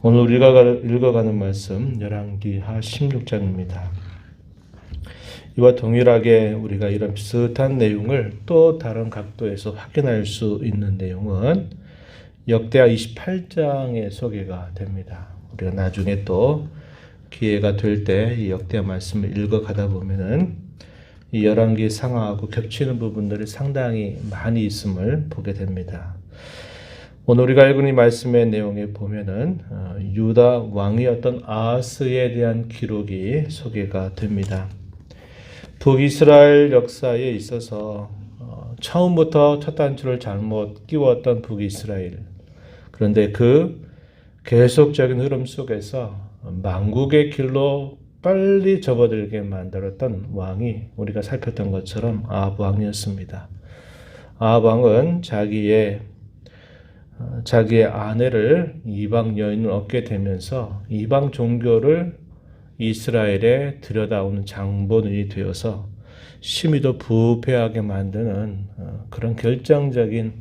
오늘 읽어가는 말씀 열왕기하 16장입니다. 이와 동일하게 우리가 이런 비슷한 내용을 또 다른 각도에서 확인할 수 있는 내용은 역대하 28장에 소개가 됩니다. 우리가 나중에 또 기회가 될 때 이 역대하 말씀을 읽어가다 보면은 이 열왕기 상하하고 겹치는 부분들이 상당히 많이 있음을 보게 됩니다. 오늘 우리가 읽은 이 말씀의 내용에 보면은 유다 왕이었던 아하스에 대한 기록이 소개가 됩니다. 북이스라엘 역사에 있어서 처음부터 첫 단추를 잘못 끼웠던 북이스라엘, 그런데 그 계속적인 흐름 속에서 망국의 길로 빨리 접어들게 만들었던 왕이 우리가 살폈던 것처럼 아합 왕이었습니다. 아합 왕은 자기의 아내를 이방 여인을 얻게 되면서 이방 종교를 이스라엘에 들여다오는 장본인이 되어서 심히도 부패하게 만드는 그런 결정적인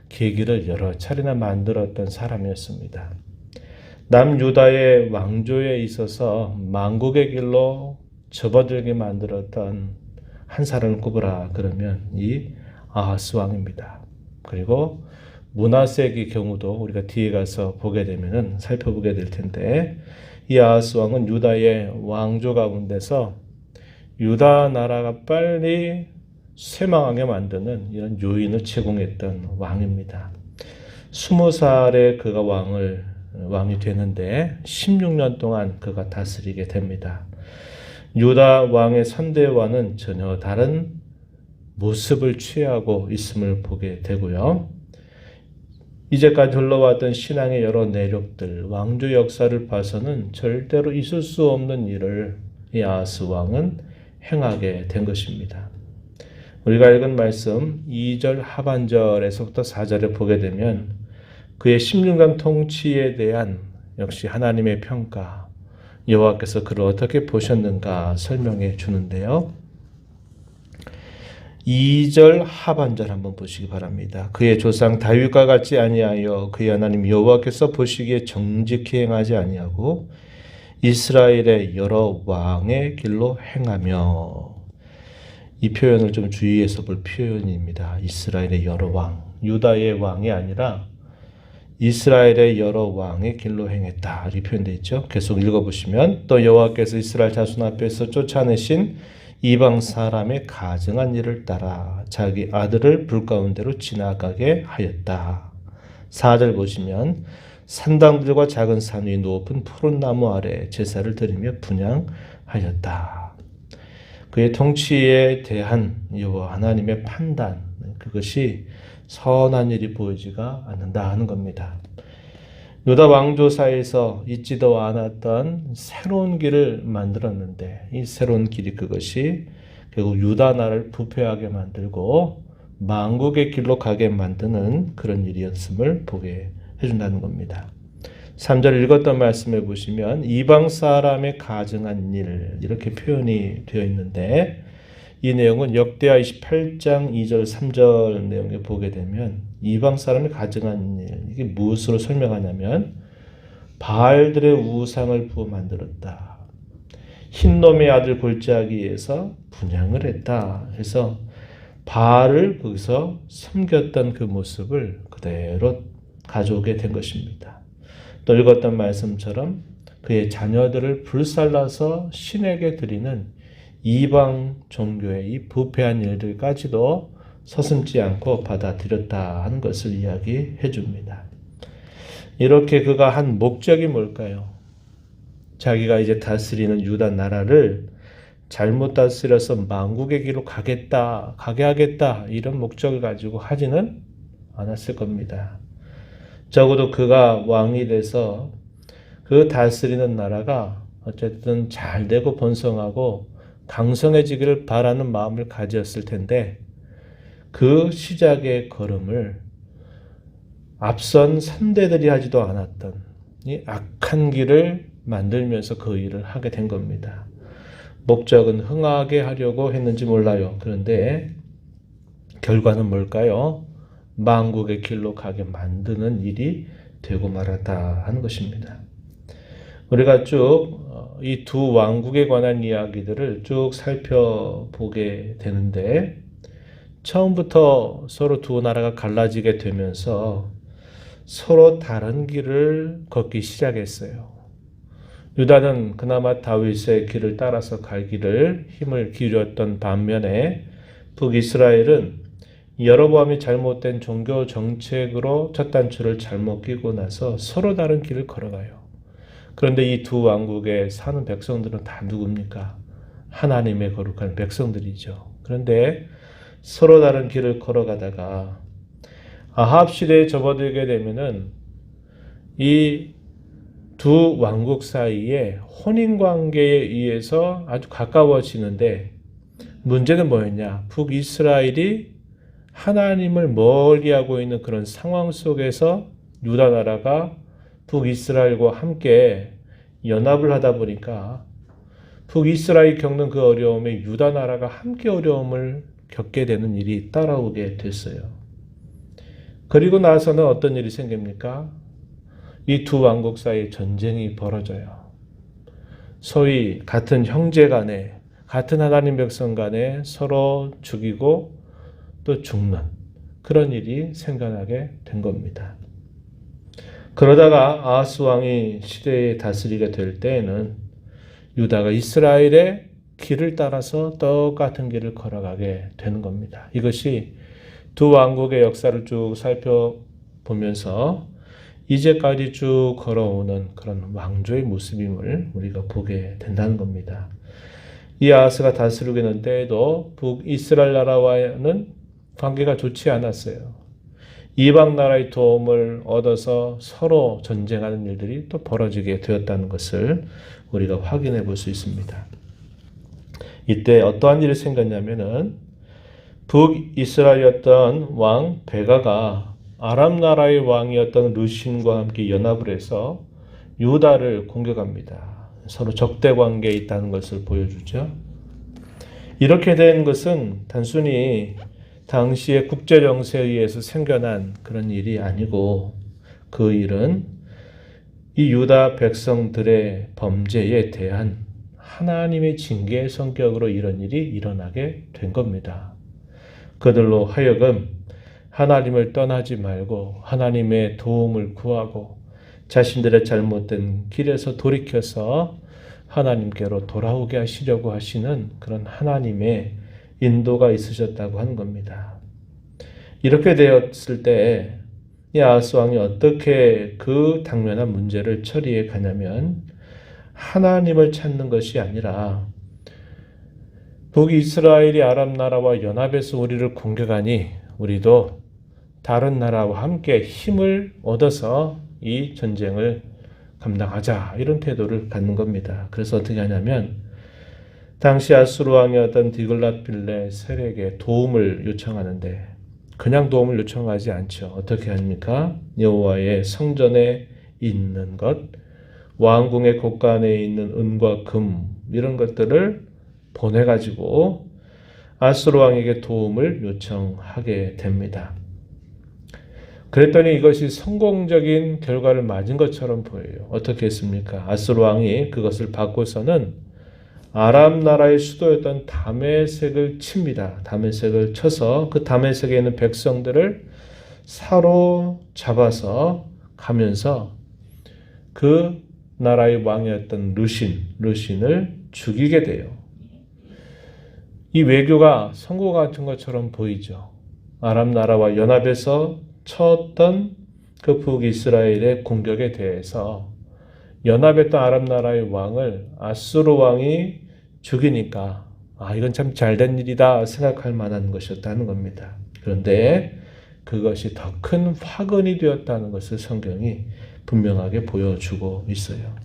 계기를 여러 차례나 만들었던 사람이었습니다. 남유다의 왕조에 있어서 망국의 길로 접어들게 만들었던 한 사람을 꼽으라 그러면 이 아하스 왕입니다. 그리고 므낫세의 경우도 우리가 뒤에 가서 보게 되면은 살펴보게 될 텐데, 이 아하스 왕은 유다의 왕조 가운데서 유다 나라가 빨리 쇠망하게 만드는 이런 요인을 제공했던 왕입니다. 20살에 그가 왕이 되는데 16년 동안 그가 다스리게 됩니다. 유다 왕의 선대와는 전혀 다른 모습을 취하고 있음을 보게 되고요. 이제까지 흘러왔던 신앙의 여러 내력들, 왕조 역사를 봐서는 절대로 있을 수 없는 일을 이 아하스 왕은 행하게 된 것입니다. 우리가 읽은 말씀 2절 하반절에서부터 4절에 보게 되면 그의 16년 통치에 대한 역시 하나님의 평가, 여호와께서 그를 어떻게 보셨는가 설명해 주는데요. 2절 하반절 한번 보시기 바랍니다. 그의 조상 다윗과 같지 아니하여 그의 하나님 여호와께서 보시기에 정직히 행하지 아니하고 이스라엘의 여러 왕의 길로 행하며, 이 표현을 좀 주의해서 볼 표현입니다. 이스라엘의 여러 왕, 유다의 왕이 아니라 이스라엘의 여러 왕의 길로 행했다, 이 표현되어 있죠. 계속 읽어보시면 또 여호와께서 이스라엘 자손 앞에서 쫓아내신 이방 사람의 가증한 일을 따라 자기 아들을 불 가운데로 지나가게 하였다. 4절 보시면 산당들과 작은 산 위 높은 푸른 나무 아래 제사를 드리며 분향하였다. 그의 통치에 대한 여호와 하나님의 판단, 그것이 선한 일이 보이지가 않는다 하는 겁니다. 유다 왕조사에서 있지도 않았던 새로운 길을 만들었는데, 이 새로운 길이 그것이 결국 유다 나라를 부패하게 만들고 망국의 길로 가게 만드는 그런 일이었음을 보게 해준다는 겁니다. 3절 읽었던 말씀에 보시면 이방 사람의 가증한 일, 이렇게 표현이 되어 있는데, 이 내용은 역대하 28장 2절 3절 내용에 보게 되면 이방 사람이 가증한 일, 이게 무엇으로 설명하냐면 바알들의 우상을 부어 만들었다, 흰놈의 아들 골짜기에서 분향을 했다 해서 바알을 거기서 섬겼던 그 모습을 그대로 가져오게 된 것입니다. 또 읽었던 말씀처럼 그의 자녀들을 불살라서 신에게 드리는 이방 종교의 이 부패한 일들까지도 서슴지 않고 받아들였다 하는 것을 이야기해 줍니다. 이렇게 그가 한 목적이 뭘까요? 자기가 이제 다스리는 유다 나라를 잘못 다스려서 망국의 길로 가게 하겠다, 이런 목적을 가지고 하지는 않았을 겁니다. 적어도 그가 왕이 돼서 그 다스리는 나라가 어쨌든 잘 되고 번성하고 강성해지기를 바라는 마음을 가졌을 텐데, 그 시작의 걸음을 앞선 선대들이 하지도 않았던 이 악한 길을 만들면서 그 일을 하게 된 겁니다. 목적은 흥하게 하려고 했는지 몰라요. 그런데 결과는 뭘까요? 망국의 길로 가게 만드는 일이 되고 말았다 하는 것입니다. 우리가 쭉 이 두 왕국에 관한 이야기들을 쭉 살펴보게 되는데 처음부터 서로 두 나라가 갈라지게 되면서 서로 다른 길을 걷기 시작했어요. 유다는 그나마 다윗의 길을 따라서 갈 길을 힘을 기울였던 반면에 북이스라엘은 여로보암이 잘못된 종교 정책으로 첫 단추를 잘못 끼고 나서 서로 다른 길을 걸어가요. 그런데 이 두 왕국에 사는 백성들은 다 누굽니까? 하나님의 거룩한 백성들이죠. 그런데 서로 다른 길을 걸어가다가 아합 시대에 접어들게 되면은 이 두 왕국 사이에 혼인 관계에 의해서 아주 가까워지는데 문제는 뭐였냐? 북이스라엘이 하나님을 멀리하고 있는 그런 상황 속에서 유다 나라가 북이스라엘과 함께 연합을 하다 보니까 북이스라엘이 겪는 그 어려움에 유다 나라가 함께 어려움을 겪게 되는 일이 따라오게 됐어요. 그리고 나서는 어떤 일이 생깁니까? 이 두 왕국 사이에 전쟁이 벌어져요. 소위 같은 형제 간에, 같은 하나님 백성 간에 서로 죽이고 또 죽는 그런 일이 생겨나게 된 겁니다. 그러다가 아하스 왕이 시대에 다스리게 될 때에는 유다가 이스라엘의 길을 따라서 똑같은 길을 걸어가게 되는 겁니다. 이것이 두 왕국의 역사를 쭉 살펴보면서 이제까지 쭉 걸어오는 그런 왕조의 모습임을 우리가 보게 된다는 겁니다. 이 아하스가 다스리고 있는 때에도 북이스라엘 나라와는 관계가 좋지 않았어요. 이방 나라의 도움을 얻어서 서로 전쟁하는 일들이 또 벌어지게 되었다는 것을 우리가 확인해 볼 수 있습니다. 이때 어떠한 일이 생겼냐면은 북이스라엘이었던 왕 베가가 아람 나라의 왕이었던 르신과 함께 연합을 해서 유다를 공격합니다. 서로 적대 관계에 있다는 것을 보여주죠. 이렇게 된 것은 단순히 당시의 국제 정세에 의해서 생겨난 그런 일이 아니고 그 일은 이 유다 백성들의 범죄에 대한 하나님의 징계의 성격으로 이런 일이 일어나게 된 겁니다. 그들로 하여금 하나님을 떠나지 말고 하나님의 도움을 구하고 자신들의 잘못된 길에서 돌이켜서 하나님께로 돌아오게 하시려고 하시는 그런 하나님의 인도가 있으셨다고 하는 겁니다. 이렇게 되었을 때 이 아하스 왕이 어떻게 그 당면한 문제를 처리해 가냐면 하나님을 찾는 것이 아니라 북이스라엘이 아람 나라와 연합해서 우리를 공격하니 우리도 다른 나라와 함께 힘을 얻어서 이 전쟁을 감당하자 이런 태도를 갖는 겁니다. 그래서 어떻게 하냐면 당시 아수르 왕이었던 디글랏빌레셀에게 도움을 요청하는데 그냥 도움을 요청하지 않죠. 어떻게 합니까? 여호와의 성전에 있는 것, 왕궁의 곳간에 있는 은과 금 이런 것들을 보내가지고 아수르 왕에게 도움을 요청하게 됩니다. 그랬더니 이것이 성공적인 결과를 맞은 것처럼 보여요. 어떻게 했습니까? 아수르 왕이 그것을 받고서는 아람 나라의 수도였던 다메섹을 칩니다. 다메섹을 쳐서 그 다메섹에 있는 백성들을 사로잡아서 가면서 그 나라의 왕이었던 르신을 죽이게 돼요. 이 외교가 선거 같은 것처럼 보이죠. 아람 나라와 연합해서 쳤던 그 북이스라엘의 공격에 대해서 연합했던 아람 나라의 왕을 아수르 왕이 죽이니까 이건 참 잘된 일이다 생각할 만한 것이었다는 겁니다. 그런데 그것이 더 큰 화근이 되었다는 것을 성경이 분명하게 보여주고 있어요.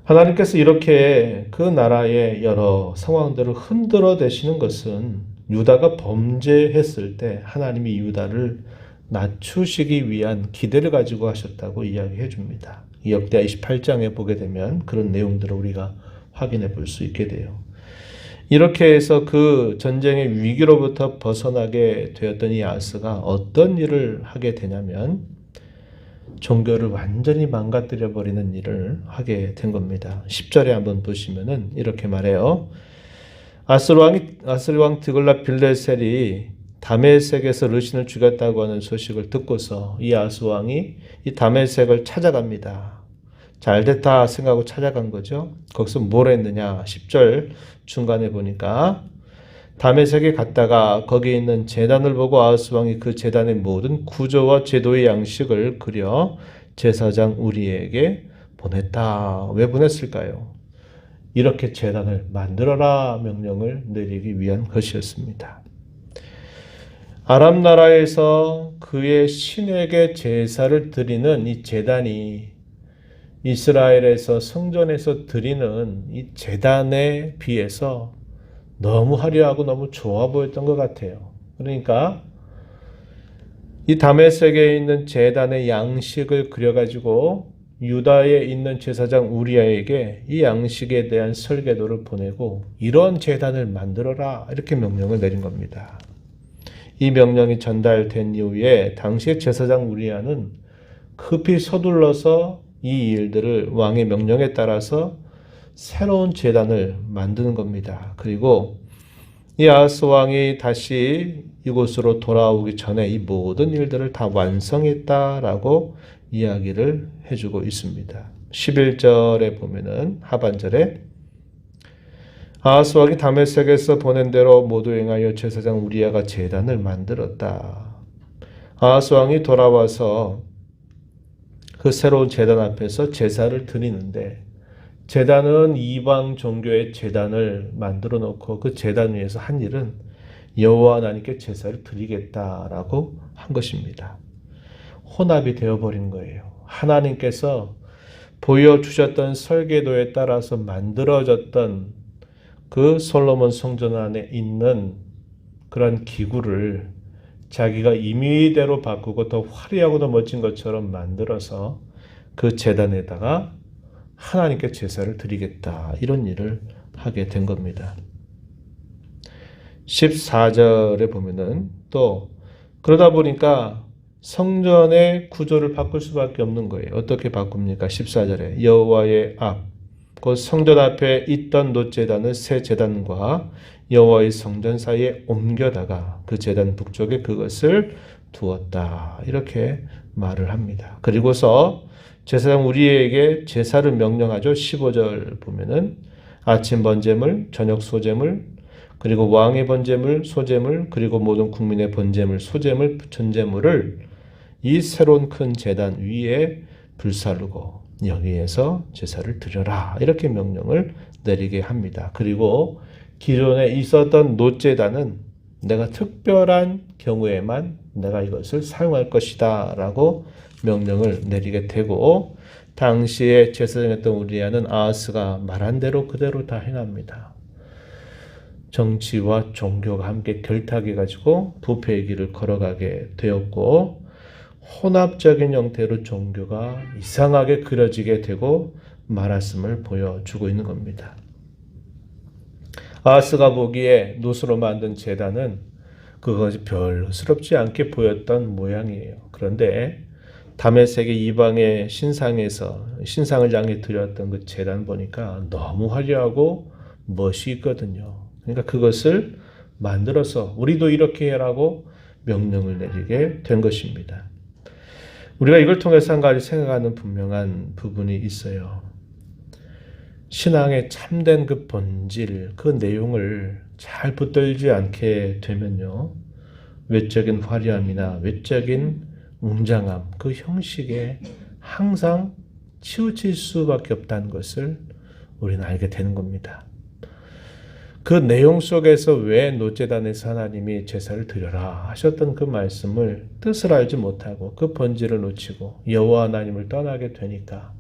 하나님께서 이렇게 그 나라의 여러 상황들을 흔들어 대시는 것은 유다가 범죄했을 때 하나님이 유다를 낮추시기 위한 기대를 가지고 하셨다고 이야기해 줍니다. 역대하 28장에 보게 되면 그런 내용들을 우리가 확인해 볼 수 있게 돼요. 이렇게 해서 그 전쟁의 위기로부터 벗어나게 되었던 이 아하스가 어떤 일을 하게 되냐면 종교를 완전히 망가뜨려 버리는 일을 하게 된 겁니다. 10절에 한번 보시면은 이렇게 말해요. 아스르 왕 드글랏 빌레셀이 다메섹에서 르신을 죽였다고 하는 소식을 듣고서 이 아스르 왕이 이 다메섹을 찾아갑니다. 잘됐다 생각하고 찾아간 거죠. 거기서 뭘 했느냐? 10절 중간에 보니까 다메섹에 갔다가 거기에 있는 제단을 보고 아하스 왕이 그 제단의 모든 구조와 제도의 양식을 그려 제사장 우리에게 보냈다. 왜 보냈을까요? 이렇게 제단을 만들어라 명령을 내리기 위한 것이었습니다. 아람 나라에서 그의 신에게 제사를 드리는 이 제단이 이스라엘에서 성전에서 드리는 이 제단에 비해서 너무 화려하고 너무 좋아 보였던 것 같아요. 그러니까 이 다메섹에 있는 제단의 양식을 그려가지고 유다에 있는 제사장 우리아에게 이 양식에 대한 설계도를 보내고 이런 제단을 만들어라 이렇게 명령을 내린 겁니다. 이 명령이 전달된 이후에 당시의 제사장 우리아는 급히 서둘러서 이 일들을 왕의 명령에 따라서 새로운 제단을 만드는 겁니다. 그리고 이 아하스 왕이 다시 이곳으로 돌아오기 전에 이 모든 일들을 다 완성했다라고 이야기를 해주고 있습니다. 11절에 보면은 하반절에 아하스 왕이 다메섹에서 보낸 대로 모두 행하여 제사장 우리아가 제단을 만들었다. 아하스 왕이 돌아와서 그 새로운 제단 앞에서 제사를 드리는데 제단은 이방 종교의 제단을 만들어 놓고 그 제단 위에서 한 일은 여호와 하나님께 제사를 드리겠다라고 한 것입니다. 혼합이 되어버린 거예요. 하나님께서 보여주셨던 설계도에 따라서 만들어졌던 그 솔로몬 성전 안에 있는 그런 기구를 자기가 임의대로 바꾸고 더 화려하고 더 멋진 것처럼 만들어서 그 제단에다가 하나님께 제사를 드리겠다 이런 일을 하게 된 겁니다. 14절에 보면은 또 그러다 보니까 성전의 구조를 바꿀 수밖에 없는 거예요. 어떻게 바꿉니까? 14절에 여호와의 앞, 그 성전 앞에 있던 놋제단을 새 제단과 여호와의 성전 사이에 옮겨다가 그 제단 북쪽에 그것을 두었다. 이렇게 말을 합니다. 그리고서 제사장 우리에게 제사를 명령하죠. 15절 보면은 아침 번제물, 저녁 소제물, 그리고 왕의 번제물, 소제물, 그리고 모든 국민의 번제물, 소제물, 전제물을 이 새로운 큰 제단 위에 불사르고 여기에서 제사를 드려라. 이렇게 명령을 내리게 합니다. 그리고 기존에 있었던 놋제단은 내가 특별한 경우에만 내가 이것을 사용할 것이다 라고 명령을 내리게 되고 당시에 제사장이었던 우리아는 아하스가 말한 대로 그대로 다 행합니다. 정치와 종교가 함께 결탁해가지고 부패의 길을 걸어가게 되었고 혼합적인 형태로 종교가 이상하게 그려지게 되고 말았음을 보여주고 있는 겁니다. 아하스가 보기에 놋으로 만든 제단은 그것이 별스럽지 않게 보였던 모양이에요. 그런데 다메섹의 이방의 신상을 향해 드렸던 그 제단 보니까 너무 화려하고 멋이 있거든요. 그러니까 그것을 만들어서 우리도 이렇게 해라고 명령을 내리게 된 것입니다. 우리가 이걸 통해서 한 가지 생각하는 분명한 부분이 있어요. 신앙의 참된 그 본질, 그 내용을 잘 붙들지 않게 되면요. 외적인 화려함이나 외적인 웅장함, 그 형식에 항상 치우칠 수밖에 없다는 것을 우리는 알게 되는 겁니다. 그 내용 속에서 왜 놋제단에서 하나님이 제사를 드려라 하셨던 그 말씀을 뜻을 알지 못하고 그 본질을 놓치고 여호와 하나님을 떠나게 되니까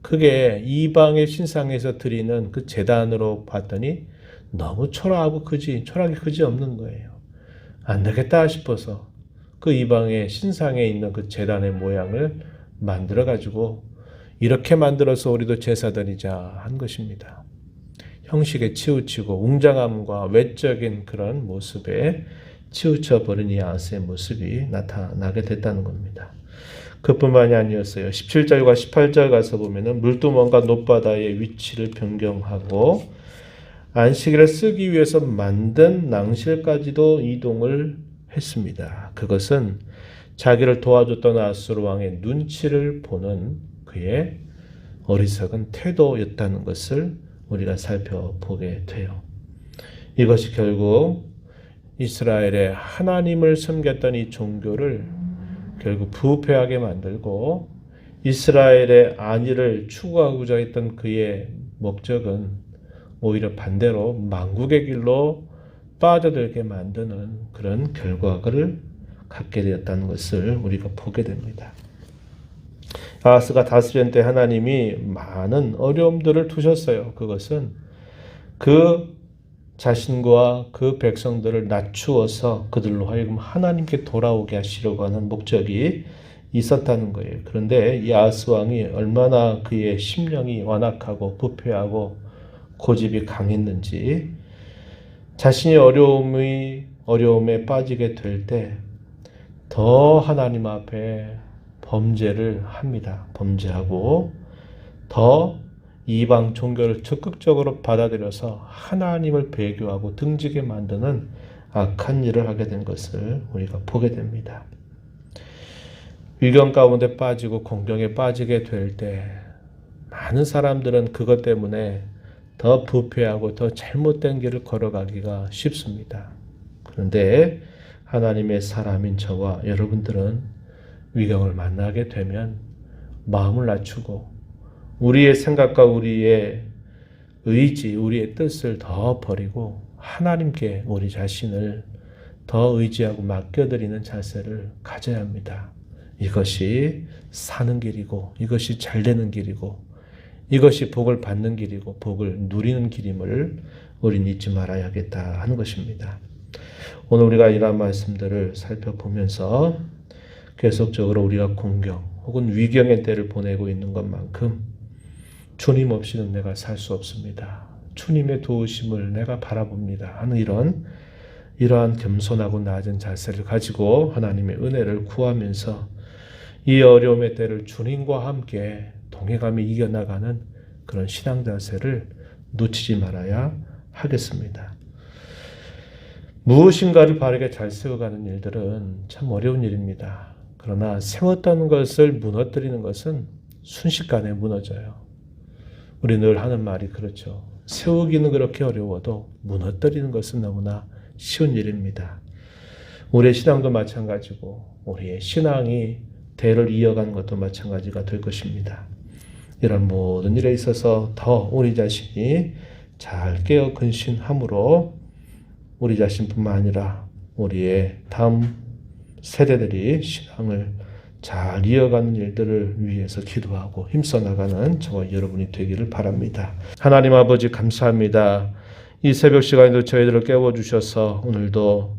그게 이방의 신상에서 드리는 그 제단으로 봤더니 너무 초라하고 초라하게 그지 없는 거예요. 안 되겠다 싶어서 그 이방의 신상에 있는 그 제단의 모양을 만들어 가지고 이렇게 만들어서 우리도 제사 드리자 한 것입니다. 형식에 치우치고 웅장함과 외적인 그런 모습에 치우쳐 버린 이 아하스의 모습이 나타나게 됐다는 겁니다. 그뿐만이 아니었어요. 17절과 18절 가서 보면은 물두멍과 놋바다의 위치를 변경하고 안식일을 쓰기 위해서 만든 낭실까지도 이동을 했습니다. 그것은 자기를 도와줬던 아수르 왕의 눈치를 보는 그의 어리석은 태도였다는 것을 우리가 살펴보게 돼요. 이것이 결국 이스라엘의 하나님을 섬겼던 이 종교를 결국 부패하게 만들고 이스라엘의 안위를 추구하고자 했던 그의 목적은 오히려 반대로 망국의 길로 빠져들게 만드는 그런 결과를 갖게 되었다는 것을 우리가 보게 됩니다. 아하스가 다스리던 때 하나님이 많은 어려움들을 두셨어요. 그것은 그 자신과 그 백성들을 낮추어서 그들로 하여금 하나님께 돌아오게 하시려고 하는 목적이 있었다는 거예요. 그런데 이 아하스 왕이 얼마나 그의 심령이 완악하고 부패하고 고집이 강했는지 자신이 어려움에 빠지게 될 때 더 하나님 앞에 범죄를 합니다. 범죄하고 더 이방 종교를 적극적으로 받아들여서 하나님을 배교하고 등지게 만드는 악한 일을 하게 된 것을 우리가 보게 됩니다. 위경 가운데 빠지고 공경에 빠지게 될 때 많은 사람들은 그것 때문에 더 부패하고 더 잘못된 길을 걸어가기가 쉽습니다. 그런데 하나님의 사람인 저와 여러분들은 위경을 만나게 되면 마음을 낮추고 우리의 생각과 우리의 의지, 우리의 뜻을 더 버리고 하나님께 우리 자신을 더 의지하고 맡겨드리는 자세를 가져야 합니다. 이것이 사는 길이고 이것이 잘 되는 길이고 이것이 복을 받는 길이고 복을 누리는 길임을 우리는 잊지 말아야겠다 하는 것입니다. 오늘 우리가 이러한 말씀들을 살펴보면서 계속적으로 우리가 공경 혹은 위경의 때를 보내고 있는 것만큼 주님 없이는 내가 살 수 없습니다. 주님의 도우심을 내가 바라봅니다 하는 이러한 겸손하고 낮은 자세를 가지고 하나님의 은혜를 구하면서 이 어려움의 때를 주님과 함께 동행하며 이겨나가는 그런 신앙 자세를 놓치지 말아야 하겠습니다. 무엇인가를 바르게 잘 세워가는 일들은 참 어려운 일입니다. 그러나 세웠다는 것을 무너뜨리는 것은 순식간에 무너져요. 우리 늘 하는 말이 그렇죠. 세우기는 그렇게 어려워도 무너뜨리는 것은 너무나 쉬운 일입니다. 우리의 신앙도 마찬가지고 우리의 신앙이 대를 이어가는 것도 마찬가지가 될 것입니다. 이런 모든 일에 있어서 더 우리 자신이 잘 깨어 근신함으로 우리 자신뿐만 아니라 우리의 다음 세대들이 신앙을 잘 이어가는 일들을 위해서 기도하고 힘써 나가는 저와 여러분이 되기를 바랍니다. 하나님 아버지 감사합니다. 이 새벽 시간에도 저희들을 깨워주셔서 오늘도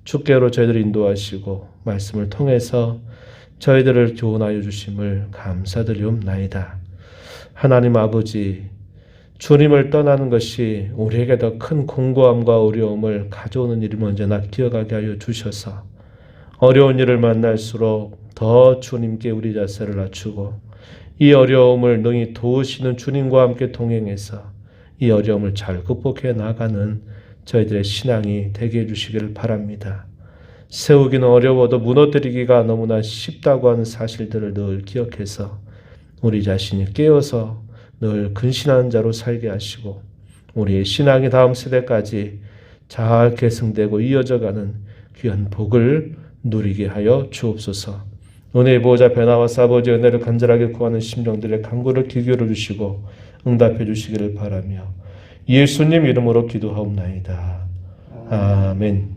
주께로 저희들을 인도하시고 말씀을 통해서 저희들을 교훈하여 주심을 감사드리옵나이다. 하나님 아버지, 주님을 떠나는 것이 우리에게 더 큰 공고함과 어려움을 가져오는 일을 언제나 기억하게 하여 주셔서 어려운 일을 만날수록 더 주님께 우리 자세를 낮추고 이 어려움을 능히 도우시는 주님과 함께 동행해서 이 어려움을 잘 극복해 나가는 저희들의 신앙이 되게 해주시기를 바랍니다. 세우기는 어려워도 무너뜨리기가 너무나 쉽다고 하는 사실들을 늘 기억해서 우리 자신이 깨어서 늘 근신하는 자로 살게 하시고 우리의 신앙이 다음 세대까지 잘 계승되고 이어져가는 귀한 복을 누리게 하여 주옵소서. 은혜의 보호자 베나와스 아버지 은혜를 간절하게 구하는 심령들의 간구를 귀결해 주시고 응답해 주시기를 바라며 예수님 이름으로 기도하옵나이다. 아멘.